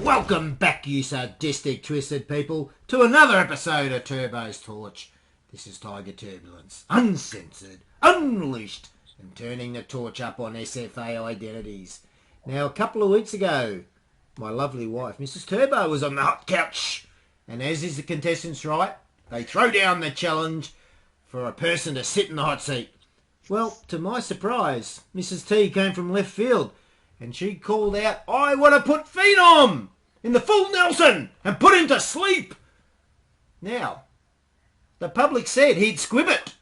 Welcome back, you sadistic, twisted people, to another episode of Turbo's Torch. This is Tiger Turbulence, uncensored, unleashed, and turning the torch up on SFA identities. Now, a couple of weeks ago, my lovely wife, Mrs. Turbo, was on the hot couch, and as is the contestants' right, they throw down the challenge for a person to sit in the hot seat. Well, to my surprise, Mrs. T came from left field, and she called out, "I want to put Phenom in the full Nelson and put him to sleep." Now, the public said he'd squib it,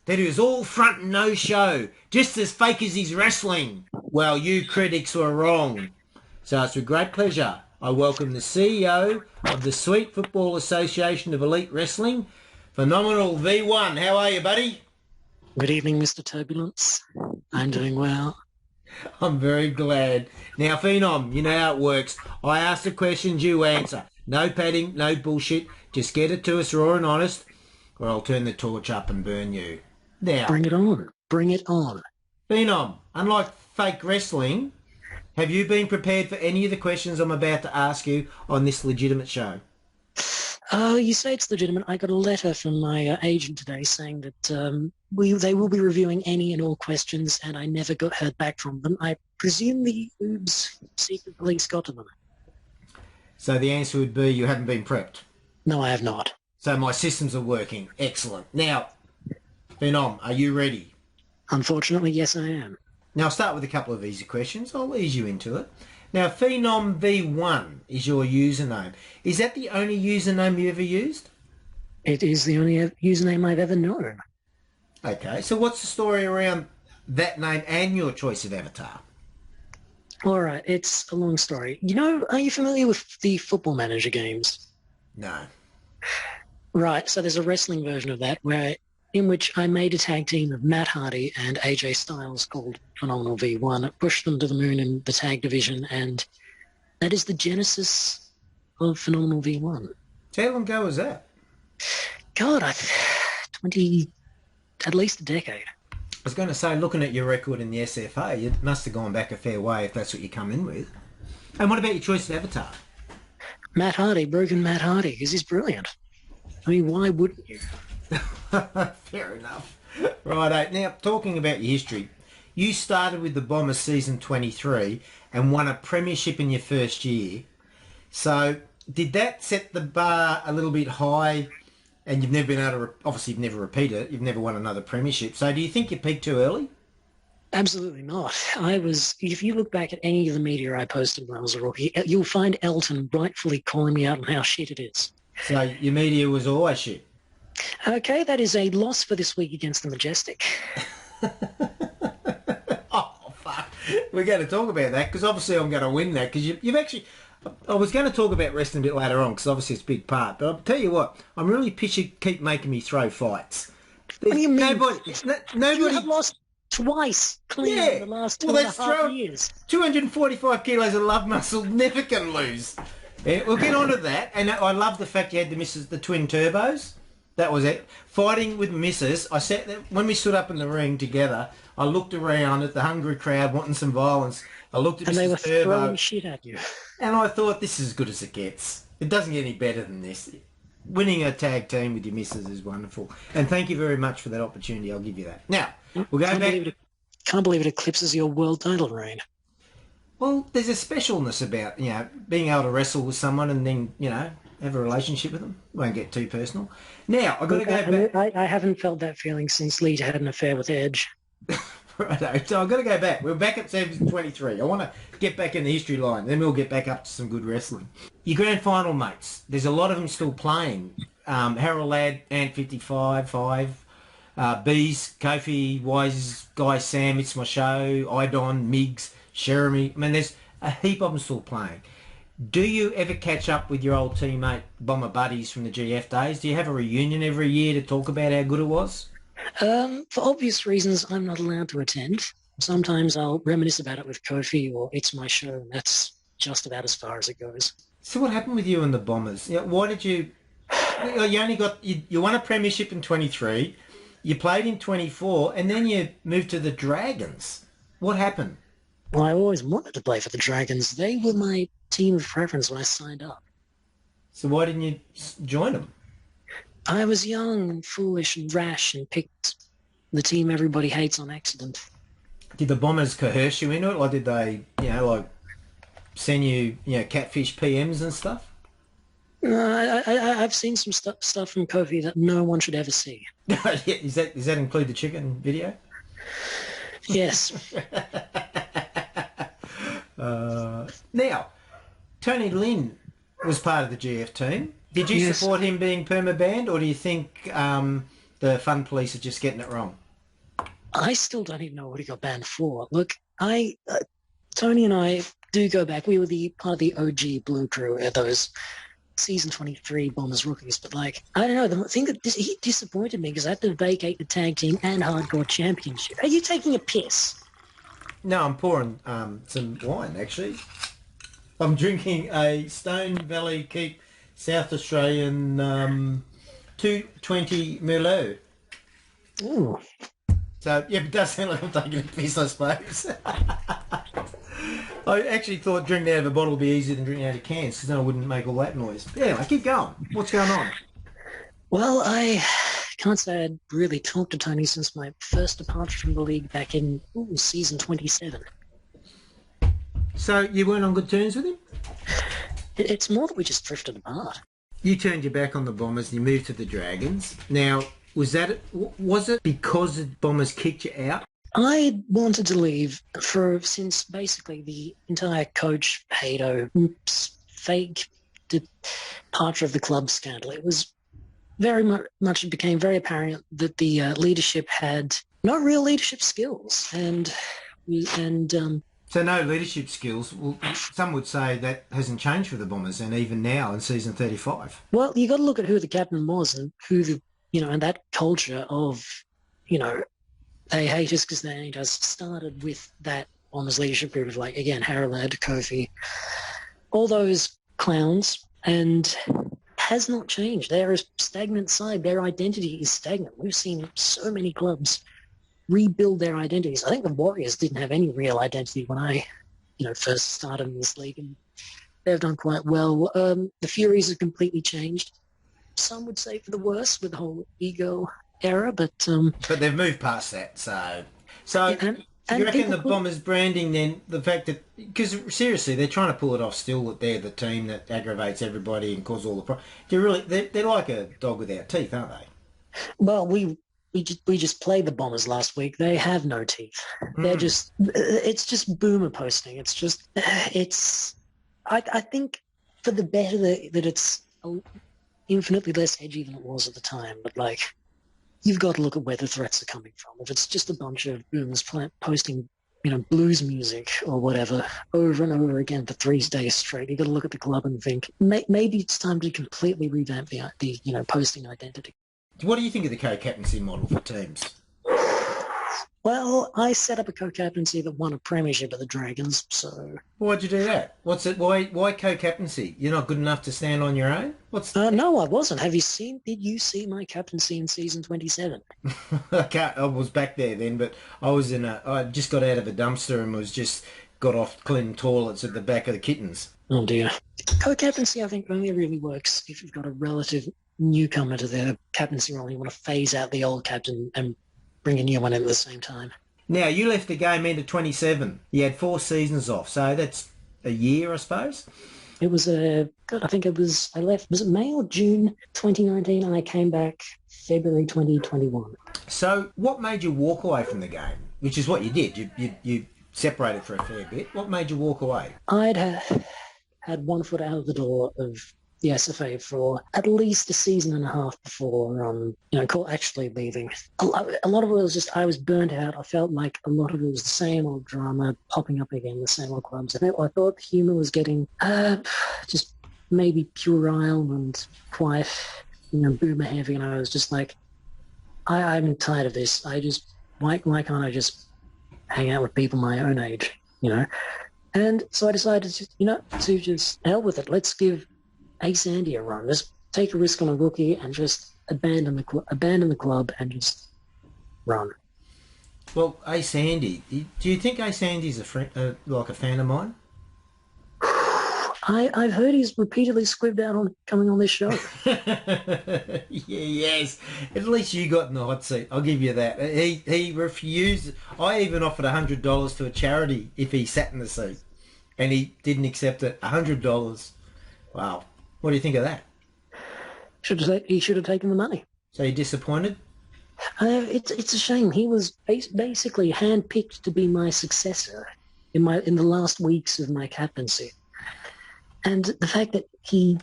that he was all front and no show, just as fake as his wrestling. Well, you critics were wrong. So it's with great pleasure I welcome the CEO of the Sweet Football Association of Elite Wrestling, PhenomenalV1. How are you, buddy? Good evening, Mr. Turbulence. I'm doing well. I'm very glad. Now, Phenom, you know how it works. I ask the questions, you answer. No padding, no bullshit. Just get it to us raw and honest, or I'll turn the torch up and burn you. Now, Bring it on. Bring it on. Phenom, unlike fake wrestling, have you been prepared for any of the questions I'm about to ask you on this legitimate show? You say it's legitimate. I got a letter from my agent today saying that they will be reviewing any and all questions, and I never heard back from them. I presume the Oobs secret police got to them. So the answer would be you haven't been prepped. No, I have not. So my systems are working. Excellent. Now, Phenom, are you ready? Unfortunately, yes, I am. Now, I'll start with a couple of easy questions. I'll ease you into it. Now, PhenomenalV1 is your username. Is that the only username you ever used? It is the only username I've ever known. Okay, so what's the story around that name and your choice of avatar? All right, it's a long story. You know, are you familiar with the Football Manager games? No. Right, so there's a wrestling version of that in which I made a tag team of Matt Hardy and AJ Styles called PhenomenalV1. It pushed them to the moon in the tag division, and that is the genesis of PhenomenalV1. How long ago was that? God, at least a decade. I was going to say, looking at your record in the SFA, you must have gone back a fair way if that's what you come in with. And what about your choice of avatar? Matt Hardy, broken Matt Hardy, because he's brilliant. I mean, why wouldn't you? Fair enough. Right, now, talking about your history, you started with the Bombers season 23 and won a premiership in your first year. So did that set the bar a little bit high, and you've never been able to, obviously you've never repeated it, you've never won another premiership. So do you think you peaked too early? Absolutely not. If you look back at any of the media I posted when I was a rookie, you'll find Elton rightfully calling me out on how shit it is. So your media was always shit? Okay, that is a loss for this week against the Majestic. Oh, fuck. We're going to talk about that, because obviously I'm going to win that, because you've actually... I was going to talk about wrestling a bit later on, because obviously it's a big part, but I'll tell you what, I'm really pissed you keep making me throw fights. What do you mean? Nobody... You have lost twice clean in the last two and a half years. 245 kilos of love muscle never can lose. Yeah, we'll get on to that, and I love the fact you had the twin turbos. That was it. Fighting with misses. I sat there, when we stood up in the ring together, I looked around at the hungry crowd wanting some violence. I looked at and Mrs. they were Turbo, throwing shit at you. and I thought, this is as good as it gets. It doesn't get any better than this. Winning a tag team with your missus is wonderful. And thank you very much for that opportunity. I'll give you that. Now, we'll go back. Can't believe it eclipses your world title reign. Well, there's a specialness about, being able to wrestle with someone and then, have a relationship with them. Won't get too personal. Now, I've got to go back. I haven't felt that feeling since Lee had an affair with Edge. Righto. So I've got to go back. We're back at season 23. I want to get back in the history line. Then we'll get back up to some good wrestling. Your grand final mates, there's a lot of them still playing. Harold Ladd, Ant 55, 5. Bees, Kofi, Wise, Guy Sam, It's My Show, Idon, Miggs, Jeremy. I mean, there's a heap of them still playing. Do you ever catch up with your old teammate, Bomber Buddies from the GF days? Do you have a reunion every year to talk about how good it was? For obvious reasons, I'm not allowed to attend. Sometimes I'll reminisce about it with Kofi or It's My Show, and that's just about as far as it goes. So what happened with you and the Bombers? Why did you... You only got... You won a premiership in 23, you played in 24, and then you moved to the Dragons. What happened? Well, I always wanted to play for the Dragons. They were my team of preference when I signed up. So why didn't you join them? I was young and foolish and rash and picked the team everybody hates on accident. Did the Bombers coerce you into it? Or did they, like send you, catfish PMs and stuff? I've seen some stuff from Kofi that no one should ever see. Yeah, does that include the chicken video? Yes. Now, Tony Lynn was part of the GF team. Did you Yes. support him being perma-banned, or do you think the fun police are just getting it wrong? I still don't even know what he got banned for. Look, Tony and I do go back. We were the part of the OG Blue Crew at those season 23 Bombers rookies, but I don't know. The thing that he disappointed me because I had to vacate the tag team and hardcore championship. Are you taking a piss? No, I'm pouring some wine, actually. I'm drinking a Stone Valley Keep South Australian 220 Merlot. Ooh. So, yeah, it does sound like I'm taking a piss, I suppose. I actually thought drinking out of a bottle would be easier than drinking out of cans, because then I wouldn't make all that noise. But anyway, keep going. What's going on? Well, I can't say I'd really talked to Tony since my first departure from the league back in season 27. So you weren't on good terms with him? It's more that we just drifted apart. You turned your back on the Bombers and you moved to the Dragons. Now, was it because the Bombers kicked you out? I wanted to leave since basically the entire coach Hato fake departure of the club scandal. It was very much it became very apparent that the leadership had no real leadership skills, and so no leadership skills. Well, some would say that hasn't changed for the Bombers, and even now in season 35. Well, you got to look at who the captain was and who and that culture of they hate us because they ain't us started with that Bombers leadership group of again Harrelad, Kofi, all those clowns, and has not changed. They're a stagnant side. Their identity is stagnant. We've seen so many clubs rebuild their identities. I think the Warriors didn't have any real identity when I, first started in this league, and they've done quite well. The Furies have completely changed. Some would say for the worse with the whole ego era, but they've moved past that. So yeah, you reckon the Bombers branding then, the fact that, because seriously, they're trying to pull it off still, that they're the team that aggravates everybody and causes all the problems. They're like a dog without teeth, aren't they? Well, we just played the Bombers last week. They have no teeth. They're it's just boomer posting. It's just, I think for the better that it's infinitely less edgy than it was at the time, but you've got to look at where the threats are coming from. If it's just a bunch of boomers posting, blues music or whatever over and over again for 3 days straight, you've got to look at the club and think maybe it's time to completely revamp the posting identity. What do you think of the co-captaincy model for teams? Well, I set up a co-captaincy that won a premiership at the Dragons, so... Why'd you do that? What's it? Why co-captaincy? You're not good enough to stand on your own? No, I wasn't. Did you see my captaincy in season 27? I was back there then, but I just got out of a dumpster and got off cleaning toilets at the back of the Kittens. Oh dear. Co-captaincy, I think, only really works if you've got a relative newcomer to the captaincy role. You want to phase out the old captain and bring a new one in at the same time. Now, you left the game into 27. You had 4 seasons off, so that's a year, I suppose? It was I left, was it May or June 2019, and I came back February 2021. So what made you walk away from the game? Which is what you did. You separated for a fair bit. What made you walk away? I'd had one foot out of the door of the SFA for at least a season and a half before, actually leaving. A lot of it was just I was burnt out. I felt like a lot of it was the same old drama popping up again, the same old clubs. I thought the humour was getting just maybe puerile and quite, boomer heavy, and I was just like, I'm tired of this. Why can't I just hang out with people my own age, And so I decided to just hell with it. Let's give Ace Andy a run. Just take a risk on a rookie and just abandon the club and just run. Well, Ace Andy, do you think Ace Andy's a friend, like a fan of mine? I've heard he's repeatedly squibbed out on coming on this show. Yeah, yes. At least you got in the hot seat. I'll give you that. He refused. I even offered $100 to a charity if he sat in the seat, and he didn't accept it. $100. Wow. What do you think of that? He should have taken the money. So you disappointed? It's a shame. He was basically handpicked to be my successor in the last weeks of my captaincy. And the fact that he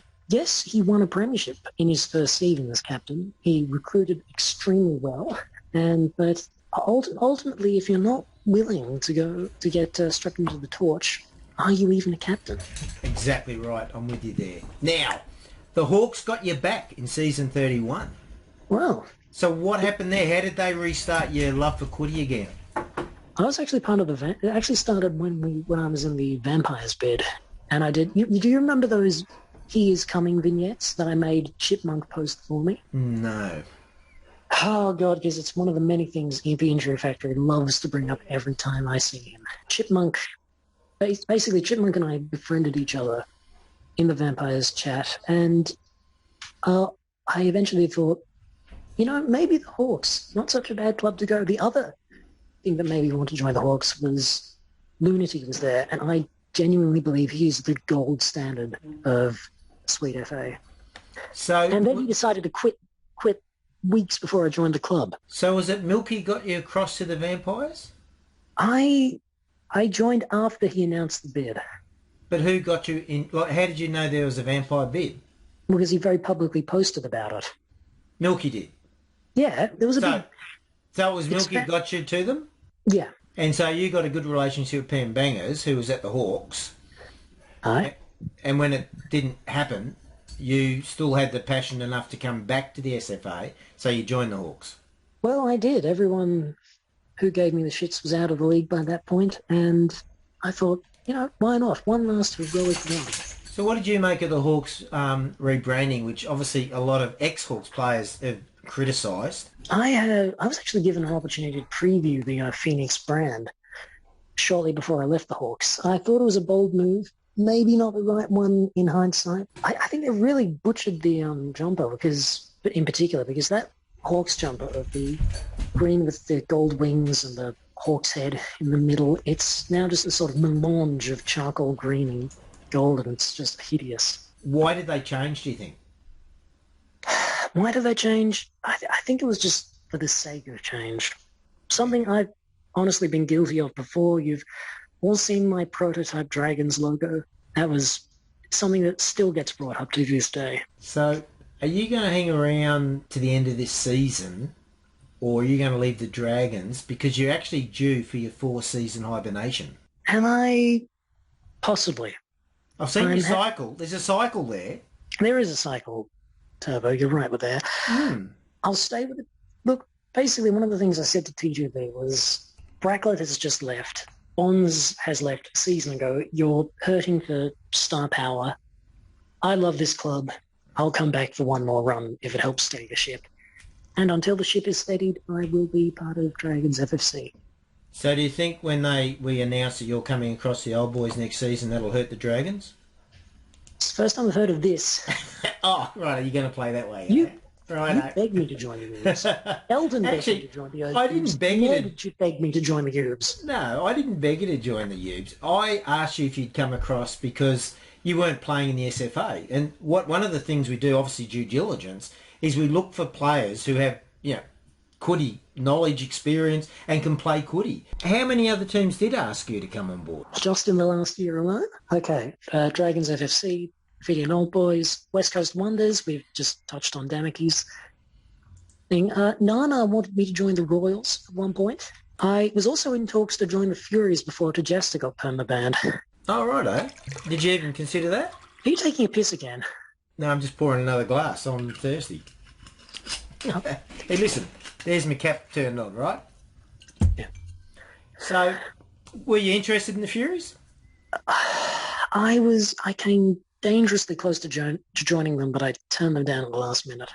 won a premiership in his first season as captain. He recruited extremely well, but ultimately, if you're not willing to get strapped into the torch, are you even a captain? Exactly right. I'm with you there. Now, the Hawks got you back in season 31. Well, so what happened there? How did they restart your love for Quiddy again? I was actually part of it actually started when I was in the Vampires bed. And I did. Do you remember those "He Is Coming" vignettes that I made Chipmunk post for me? No. Oh, God, because it's one of the many things the Injury Factory loves to bring up every time I see him. Chipmunk and I befriended each other in the Vampires chat, and I eventually thought, maybe the Hawks, not such a bad club to go. The other thing that made me want to join the Hawks was Lunity was there, and I genuinely believe he's the gold standard of Sweet FA. And then he decided to quit weeks before I joined the club. So was it Milky got you across to the Vampires? I joined after he announced the bid. But who got you in? Like, how did you know there was a Vampire bid? Because he very publicly posted about it. Milky did? Yeah, there was a big... So it was Milky got you to them? Yeah. And so you got a good relationship with Pam Bangers, who was at the Hawks. Aye. And when it didn't happen, you still had the passion enough to come back to the SFA, so you joined the Hawks. Well, I did. Everyone who gave me the shits was out of the league by that point, and I thought, why not? One last heroic run. So what did you make of the Hawks rebranding, which obviously a lot of ex-Hawks players have criticised? I was actually given an opportunity to preview the Phoenix brand shortly before I left the Hawks. I thought it was a bold move, maybe not the right one in hindsight. I think they really butchered the jumper in particular because that Hawks jumper of the green with the gold wings and the Hawk's head in the middle, it's now just a sort of melange of charcoal green and gold, and it's just hideous. Why did they change, do you think? Why did they change? I think it was just for the sake of change. Something I've honestly been guilty of before. You've all seen my prototype Dragons logo. That was something that still gets brought up to this day. So are you going to hang around to the end of this season, or are you going to leave the Dragons because you're actually due for your 4-season hibernation? Am I? Possibly. I've seen your cycle. There's a cycle there. There is a cycle, Turbo. You're right with that. I'll stay with it. Look, basically one of the things I said to TGB was Bracklet has just left. Bonds has left a season ago. You're hurting for star power. I love this club. I'll come back for one more run if it helps steady the ship. And until the ship is steadied, I will be part of Dragons FFC. So do you think when we announce that you're coming across the old boys next season, that'll hurt the Dragons? It's the first time I've heard of this. Oh, right. Are you going to play that way? You begged me to join the Goobs. Eldon begged me to join the Goobs. I didn't beg you. Nor did you beg me to join the Goobs. No, I didn't beg you to join the Goobs. I asked you if you'd come across because you weren't playing in the SFA. And one of the things we do, obviously due diligence, is we look for players who have, Quiddy knowledge, experience, and can play Quiddy. How many other teams did ask you to come on board? Just in the last year alone? Okay. Dragons FFC, Vidian Old Boys, West Coast Wonders, we've just touched on Damaki's thing. Nana wanted me to join the Royals at one point. I was also in talks to join the Furies before Tajesta got perma-banned. Oh, righto. Did you even consider that? Are you taking a piss again? No, I'm just pouring another glass on thirsty. No. Hey, listen. There's my cap turned on, right? Yeah. So, were you interested in the Furies? I came dangerously close to joining them, but I turned them down at the last minute.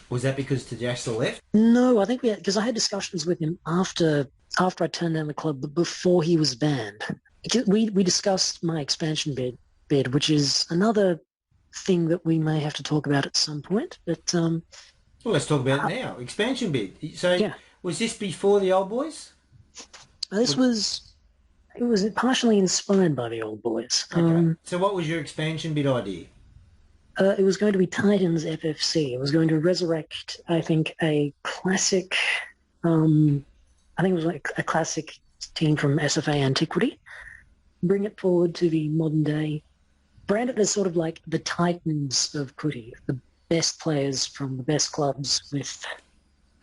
Was that because Tajasta left? No, I think because I had discussions with him after I turned down the club, but before he was banned. We discussed my expansion bid, which is another thing that we may have to talk about at some point. But Well, let's talk about it now. Expansion bid. So yeah, was this before the old boys? this it was partially inspired by the old boys. Okay. So what was your expansion bid idea? It was going to be Titans FFC. It was going to resurrect, I think, a classic. I think it was like a classic team from SFA antiquity. Bring it forward to the modern day. Brand it as sort of like the Titans of Footy, the best players from the best clubs with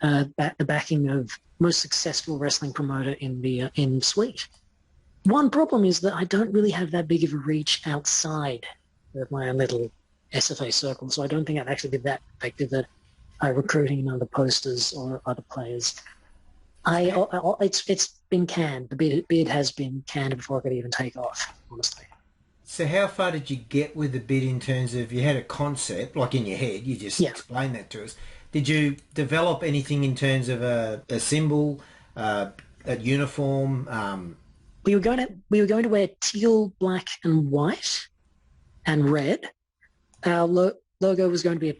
the backing of most successful wrestling promoter in Suite. One problem is that I don't really have that big of a reach outside of my own little SFA circle, so I don't think I've actually been that effective at recruiting other posters or other players. It's been canned. The bid has been canned before it could even take off, honestly. So how far did you get with the bid in terms of you had a concept, like in your head, you just explained that to us. Did you develop anything in terms of a symbol, a uniform? We were going to wear teal, black, and white, and red. Our logo was going to be a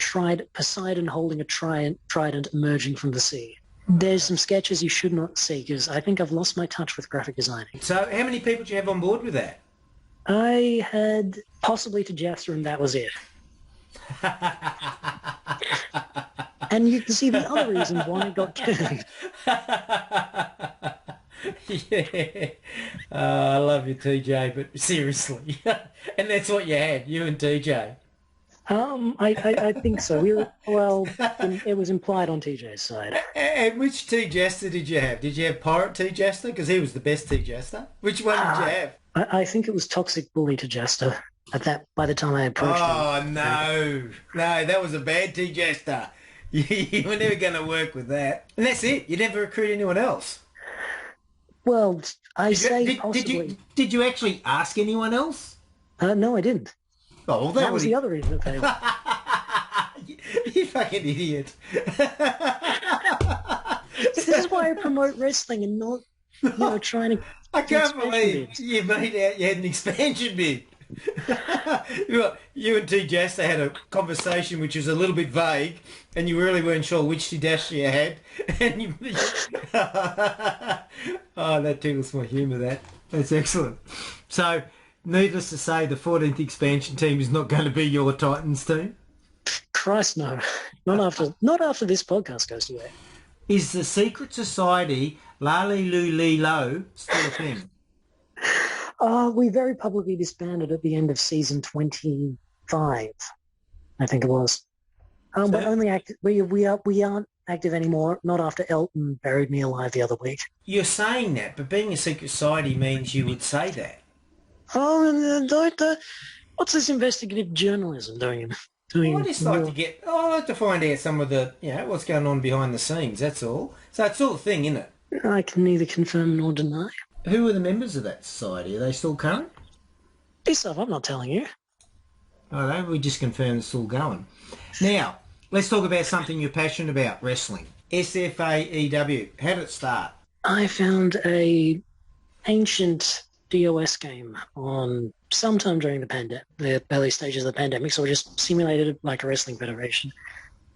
Poseidon holding a trident emerging from the sea. There's some sketches you should not see because I think I've lost my touch with graphic designing. So how many people do you have on board with that? I had possibly to Jester, and that was it. And you can see the other reason why it got canned. Yeah. I love you, TJ, but seriously. And that's what you had, you and TJ. I think so. It was implied on TJ's side. And which T Jester did you have? Did you have Pirate T Jester? Because he was the best T Jester. Which one did you have? I think it was Toxic Bully to Jester by the time I approached him. Oh, no, that was a bad T Jester. You were never going to work with that. And that's it. You never recruit anyone else. Well, possibly. Did you actually ask anyone else? No, I didn't. Oh, well, that was the other reason. You fucking idiot. This is why I promote wrestling and not, trying to... I can't believe you made out you had an expansion bid. You and T Jester had a conversation which was a little bit vague, and you really weren't sure which T Jester you had. And oh, that tickles my humour. That's excellent. So, needless to say, the 14th expansion team is not going to be your Titans team. Christ, no. Not after this podcast goes to air. Is the secret society Lali Lu Li Lo still a thing? We very publicly disbanded at the end of season 25, I think it was. We're only active. We aren't active anymore. Not after Elton buried me alive the other week. You're saying that, but being a secret society means you would say that. Oh, what's this investigative journalism doing? I just like I like to find out some of the, what's going on behind the scenes. That's all. So it's all a thing, isn't it? I can neither confirm nor deny. Who are the members of that society? Are they still current? This stuff I'm not telling you. Oh, we just confirmed it's still going. Now, let's talk about something you're passionate about, wrestling. SFAEW. How did it start? I found a ancient DOS game on sometime during the early stages of the pandemic, so I just simulated it like a wrestling federation.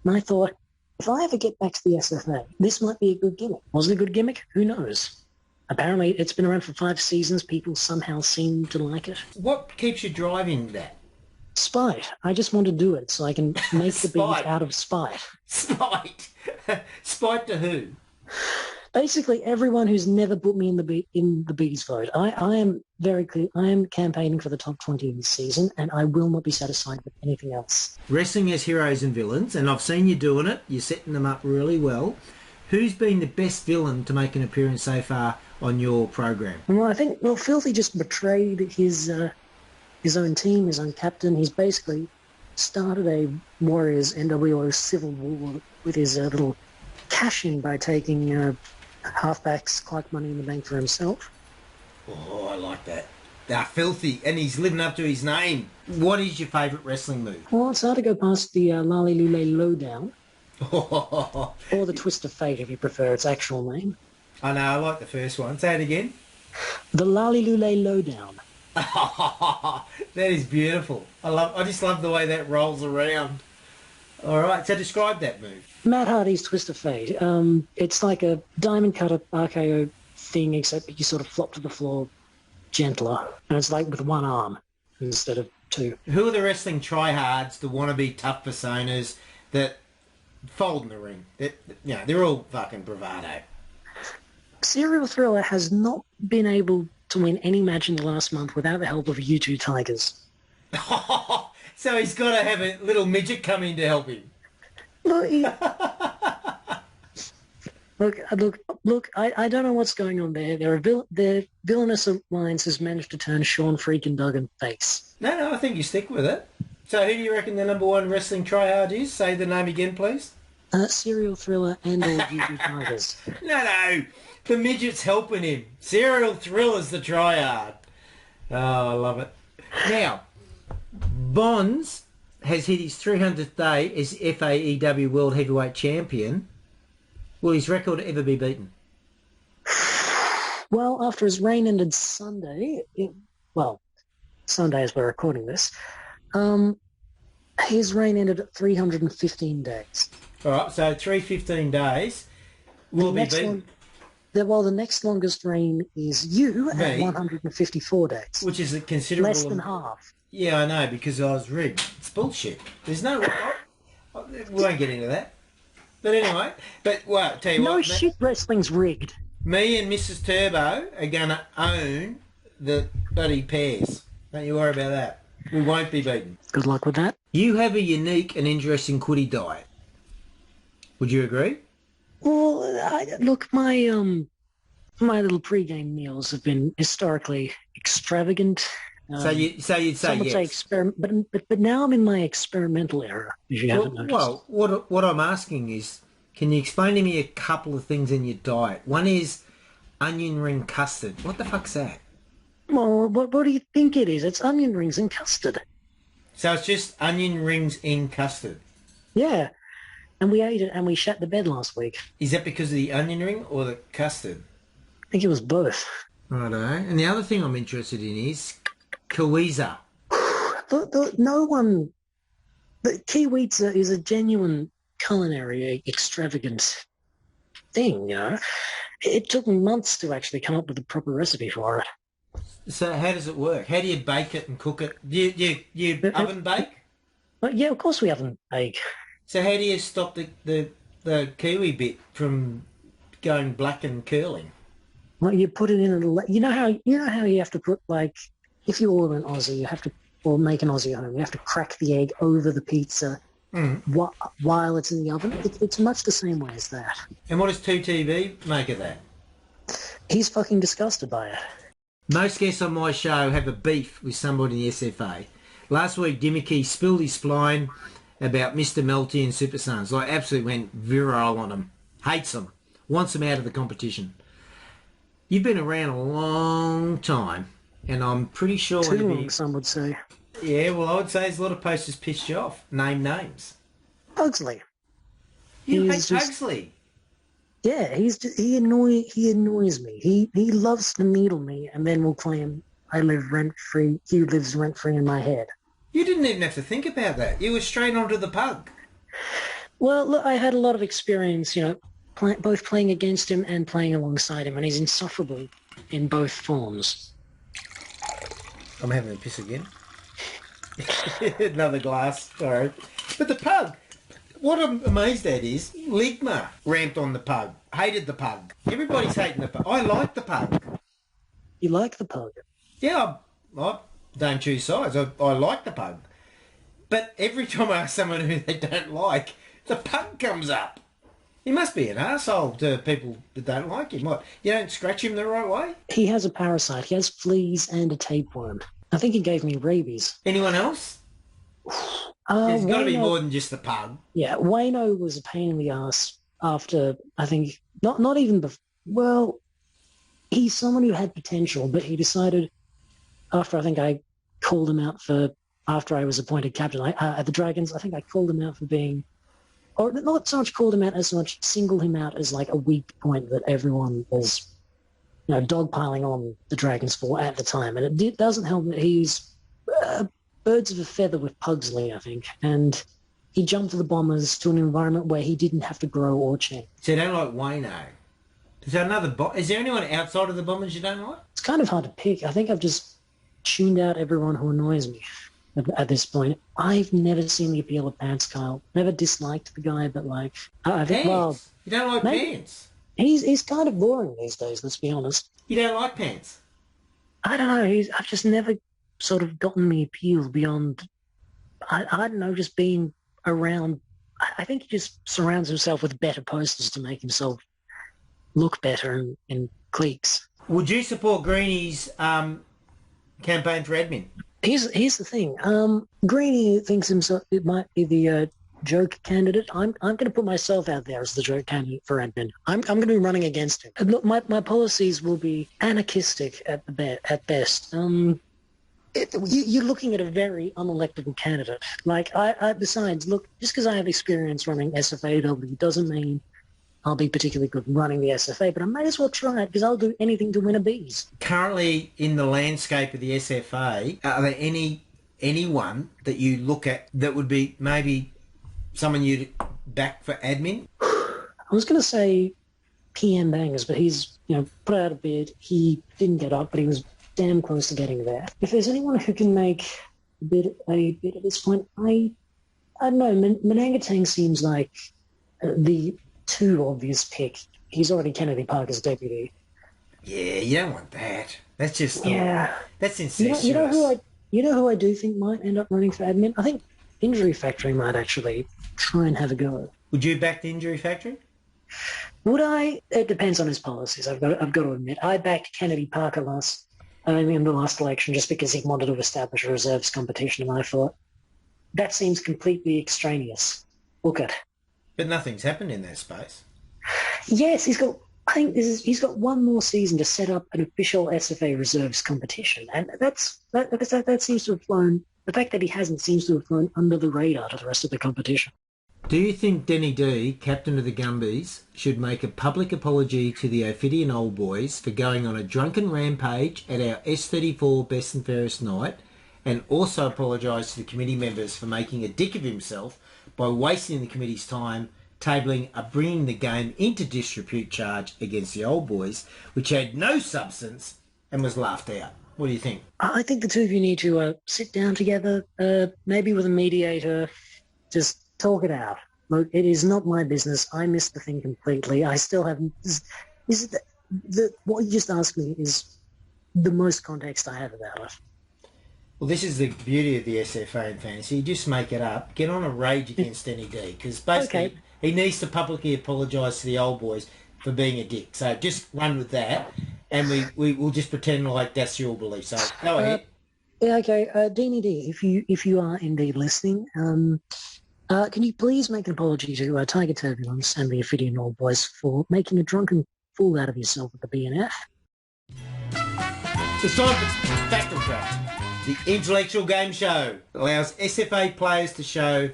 And I thought, if I ever get back to the SFA, this might be a good gimmick. Was it a good gimmick? Who knows? Apparently, it's been around for 5 seasons. People somehow seem to like it. What keeps you driving that? Spite. I just want to do it so I can make the beat out of spite. Spite? Spite to who? Basically, everyone who's never put me in the bees vote. I am very clear. I am campaigning for the top 20 this season, and I will not be satisfied with anything else. Wrestling has heroes and villains, and I've seen you doing it. You're setting them up really well. Who's been the best villain to make an appearance so far on your program? Well, I think Filthy just betrayed his own team, his own captain. He's basically started a Warriors NWO civil war with his little cash-in by taking halfbacks Clark Money in the bank for himself. Oh, I like that. They're Filthy, and he's living up to his name. What is your favourite wrestling move? Well, it's hard to go past the Lali Lule Lowdown. I Or the Twist of Fate, if you prefer its actual name. know, I like the first one. Say it again. The Lalilule Lowdown. That is beautiful. I just love the way that rolls around. All right, so describe that move. Matt Hardy's Twist of Fate. It's like a diamond cutter RKO thing, except you sort of flop to the floor gentler. And it's like with one arm instead of two. Who are the wrestling tryhards, the wannabe tough personas that fold in the ring? They're all fucking bravado. Serial Thriller has not been able to win any match in the last month without the help of U2 Tigers. So he's got to have a little midget come in to help him. Look, I don't know what's going on there. Their villainous alliance has managed to turn Sean Freakin' Duggan face. No, I think you stick with it. So who do you reckon the number one wrestling tryhard is? Say the name again, please. Serial Thriller and all U2 Tigers. No. The midget's helping him. Serial Thriller's the tryhard. Oh, I love it. Now, Bonds has hit his 300th day as FAEW World Heavyweight Champion. Will his record ever be beaten? Well, after his reign ended Sunday, Sunday as we're recording this, his reign ended at 315 days. All right, so 315 days will be beaten. The next longest reign is you at 154 days. Which is a considerable... Less than half. Yeah, I know, because I was rigged. It's bullshit. There's no... we won't get into that. But anyway, tell you what... No shit, wrestling's rigged. Me and Mrs. Turbo are going to own the bloody pairs. Don't you worry about that. We won't be beaten. Good luck with that. You have a unique and interesting quiddy diet. Would you agree? Well, look, my little pre-game meals have been historically extravagant. So you'd say some would yes. Say but now I'm in my experimental era, if you haven't noticed. Well, what I'm asking is, can you explain to me a couple of things in your diet? One is onion ring custard. What the fuck's that? Well, what do you think it is? It's onion rings and custard. So it's just onion rings in custard? Yeah. And we ate it and we shat the bed last week. Is that because of the onion ring or the custard? I think it was both. Righto. And the other thing I'm interested in is Kiwiza. No one... The Kiwiza is a genuine culinary extravagant thing, you know. It took months to actually come up with the proper recipe for it. So how does it work? How do you bake it and cook it? Do you oven bake? Well, yeah, of course we oven bake. So how do you stop the kiwi bit from going black and curling? Well, you put it in a... You know how you have to put, like, if you order an Aussie, you have to, or make an Aussie at home, you have to crack the egg over the pizza while it's in the oven. It's much the same way as that. And what does 2TV make of that? He's fucking disgusted by it. Most guests on my show have a beef with somebody in the SFA. Last week, Dimmicky spilled his spline about Mr. Melty and Super Sons. Like, absolutely went virile on them. Hates them. Wants them out of the competition. You've been around a long time, and I'm pretty sure... Too long, some would say. Yeah, well, I would say there's a lot of posters pissed you off. Name names. Pugsley. You hate Pugsley? Yeah, he annoys me. He loves to needle me, and then will claim I live rent-free, he lives rent-free in my head. You didn't even have to think about that. You were straight onto the pug. Well, look, I had a lot of experience, you know, both playing against him and playing alongside him, and he's insufferable in both forms. I'm having a piss again. Another glass, sorry. But the pug, what I'm amazed at is Ligma ramped on the pug, hated the pug. Everybody's hating the pug. I like the pug. You like the pug? Yeah, I don't choose sides. I like the pug. But every time I ask someone who they don't like, the pug comes up. He must be an arsehole to people that don't like him. What, you don't scratch him the right way? He has a parasite. He has fleas and a tapeworm. I think he gave me rabies. Anyone else? There's got to be more than just the pug. Yeah, Wayno was a pain in the ass after, I think, not even before. Well, he's someone who had potential, but he decided after I think I called him out for, after I was appointed captain at the Dragons, I think I called him out for being or not so much called him out as much singled him out as like a weak point that everyone was, dogpiling on the Dragons for at the time. And it doesn't help that he's birds of a feather with Pugsley, I think. And he jumped the Bombers to an environment where he didn't have to grow or change. So you don't like Wayno? Is there anyone outside of the Bombers you don't like? It's kind of hard to pick. I think I've just tuned out everyone who annoys me at this point. I've never seen the appeal of Pants Kyle. Never disliked the guy, but like... I think, Pants? You don't like Pants? He's kind of boring these days, let's be honest. You don't like Pants? I don't know. I've just never sort of gotten the appeal beyond... I don't know, just being around... I think he just surrounds himself with better posters to make himself look better in cliques. Would you support Greeny's campaign for admin? Here's the thing. Greeny thinks himself it might be the joke candidate. I'm going to put myself out there as the joke candidate for admin. I'm going to be running against him. Look, my policies will be anarchistic at best. You're looking at a very unelectable candidate. Like besides, look, just because I have experience running SFAW doesn't mean I'll be particularly good running the SFA, but I may as well try it because I'll do anything to win a bees. Currently, in the landscape of the SFA, are there anyone that you look at that would be maybe someone you'd back for admin? I was going to say PM Bangers, but he's put out a bid. He didn't get up, but he was damn close to getting there. If there's anyone who can make a bid at this point, I don't know. Manangatang seems like the too obvious pick. He's already Kennedy Parker's deputy. Yeah, you don't want that. That's just that's incestuous. You know who I do think might end up running for admin? I think Injury Factory might actually try and have a go. Would you back the Injury Factory? Would I? It depends on his policies. I've got to admit, I backed Kennedy Parker in the last election just because he wanted to establish a reserves competition, and I thought that seems completely extraneous. Look at. But nothing's happened in that space. Yes, he's got one more season to set up an official SFA reserves competition, and that seems to have flown. The fact that he hasn't seems to have flown under the radar to the rest of the competition. Do you think Denny D, captain of the Gumbies, should make a public apology to the Ophidian Old Boys for going on a drunken rampage at our S34 Best and Fairest night, and also apologise to the committee members for making a dick of himself by wasting the committee's time tabling a bringing the game into disrepute charge against the Old Boys, which had no substance and was laughed out? What do you think? I think the two of you need to sit down together, maybe with a mediator, just talk it out. Look, it is not my business. I missed the thing completely. I still haven't... what you just asked me is the most context I have about it. Well, this is the beauty of the SFA and fantasy. You just make it up. Get on a rage against Denny D, because basically he needs to publicly apologise to the Old Boys for being a dick. So just run with that, and we'll just pretend like that's your belief. So go ahead. Yeah, okay. Denny D, if you are indeed listening, can you please make an apology to Tiger Turbulence and the Ophidian Old Boys for making a drunken fool out of yourself at the BNF? It's time for Fact or Crap. The intellectual game show allows SFA players to show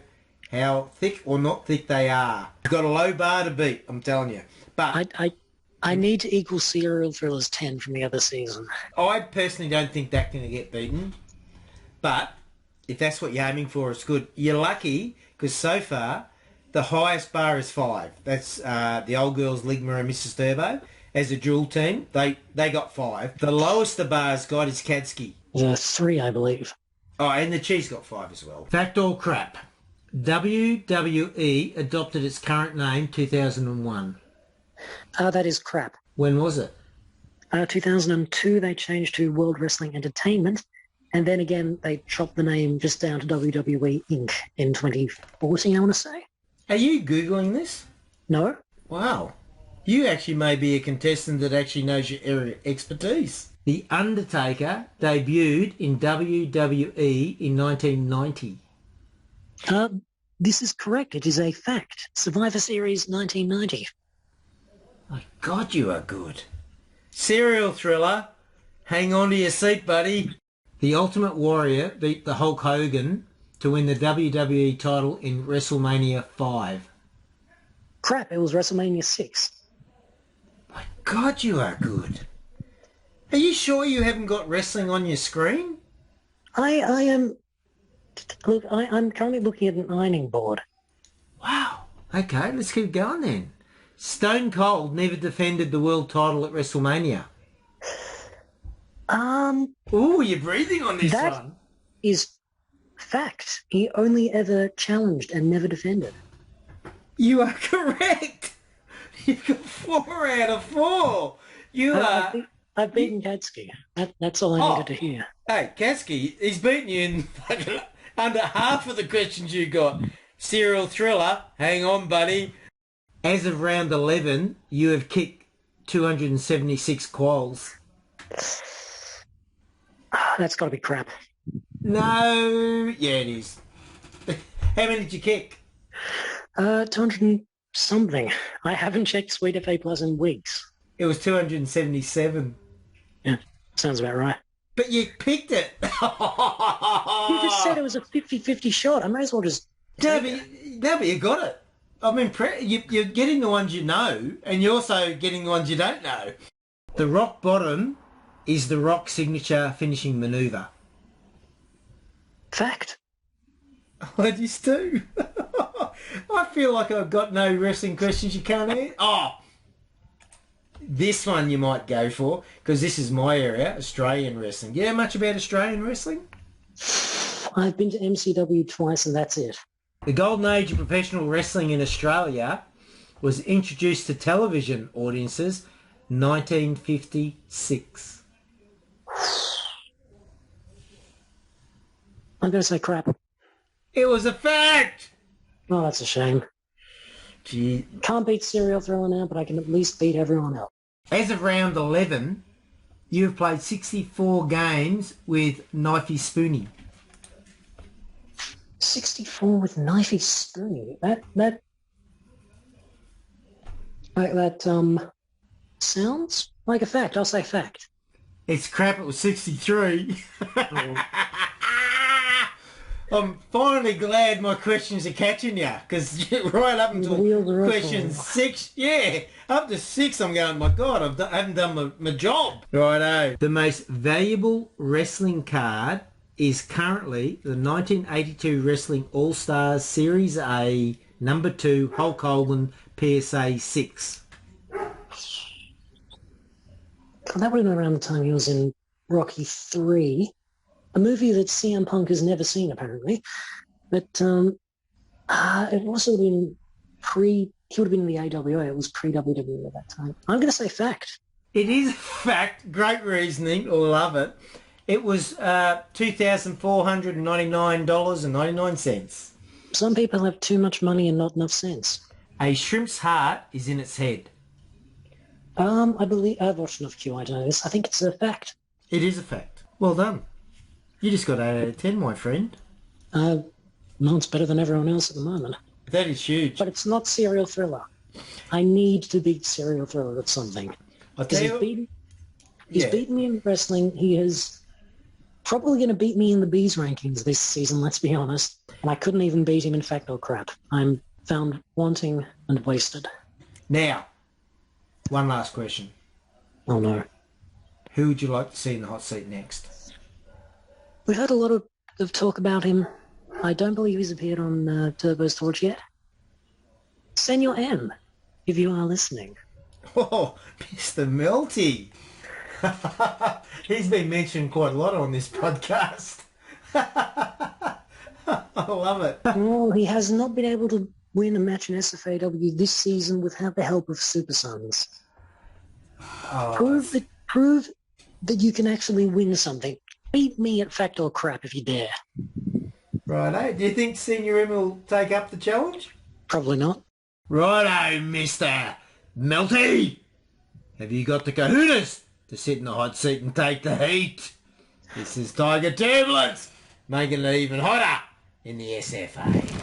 how thick or not thick they are. You've got a low bar to beat, I'm telling you. But I need to equal Serial Thrillers 10 from the other season. I personally don't think that's going to get beaten. But if that's what you're aiming for, it's good. You're lucky because so far the highest bar is 5. That's the Old Girls, Ligma and Mrs. Turbo. As a dual team, they got 5. The lowest the bar's got is Kadsky. 3, I believe. Oh, and the Cheese got 5 as well. Fact or crap? WWE adopted its current name 2001. That is crap. When was it? 2002 they changed to World Wrestling Entertainment, and then again they chopped the name just down to WWE Inc. in 2014, I want to say. Are you Googling this? No. Wow. You actually may be a contestant that actually knows your area of expertise. The Undertaker debuted in WWE in 1990. This is correct. It is a fact. Survivor Series 1990. My God, you are good. Serial Thriller. Hang on to your seat, buddy. The Ultimate Warrior beat the Hulk Hogan to win the WWE title in WrestleMania 5. Crap, it was WrestleMania 6. My God, you are good. Are you sure you haven't got wrestling on your screen? I am... Look, I'm currently looking at an ironing board. Wow. Okay, let's keep going then. Stone Cold never defended the world title at WrestleMania. Ooh, you're breathing on this that one. is fact. He only ever challenged and never defended. You are correct. You've got 4 out of 4. I've beaten Katsky. That's all I needed to hear. Hey, Katsky, he's beaten you in under half of the questions you got. Serial thriller, hang on, buddy. As of round 11, you have kicked 276 quals. That's got to be crap. No, yeah, it is. How many did you kick? 200 and something. I haven't checked Sweet FA Plus in weeks. It was 277. Yeah, sounds about right. But you picked it. You just said it was a 50-50 shot. I may as well just... No, but you got it. I mean, you're getting the ones you know, and you're also getting the ones you don't know. The rock bottom is the Rock signature finishing manoeuvre. Fact. I just do. I feel like I've got no wrestling questions you can't answer. Oh, this one you might go for, because this is my area, Australian wrestling. You know much about Australian wrestling? I've been to MCW twice and that's it. The golden age of professional wrestling in Australia was introduced to television audiences 1956. I'm going to say crap. It was a fact! Oh, that's a shame. Gee. Can't beat Serial Thriller now, but I can at least beat everyone else. As of round 11, you have played 64 games with Knifey Spoony. 64 with Knifey Spoony. That sounds like a fact. I'll say fact. It's crap, it was 63. Oh. I'm finally glad my questions are catching you, because right up until question 6, up to 6 I'm going, my God, I haven't done my job. Righto. The most valuable wrestling card is currently the 1982 Wrestling All-Stars Series A number 2 Hulk Hogan PSA 6. That would have been around the time he was in Rocky 3. A movie that CM Punk has never seen, apparently. But it also been he would have been in the AWA. It was pre-WWE at that time. I'm going to say fact. It is fact. Great reasoning. Love it. It was $2,499.99. Some people have too much money and not enough sense. A shrimp's heart is in its head. I believe I've watched enough QI to know this. I think it's a fact. It is a fact. Well done. You just got 8 out of 10, my friend. Mine's better than everyone else at the moment. That is huge. But it's not Serial Thriller. I need to beat Serial Thriller at something. Because he's beaten me in wrestling. He is probably going to beat me in the Bees rankings this season, let's be honest. And I couldn't even beat him in fact or crap. I'm found wanting and wasted. Now, one last question. Oh no. Who would you like to see in the hot seat next? We've had a lot of talk about him. I don't believe he's appeared on Turbo's Torch yet. Senor M, if you are listening. Oh, Mr. Melty. He's been mentioned quite a lot on this podcast. I love it. Well, he has not been able to win a match in SFAW this season without the help of Super Sons. Oh. Prove that you can actually win something. Beat me at fact or crap if you dare. Righto. Do you think Senior M will take up the challenge? Probably not. Righto, Mr. Melty. Have you got the kahunas to sit in the hot seat and take the heat? This is Tiger Turbulence, making it even hotter in the SFA.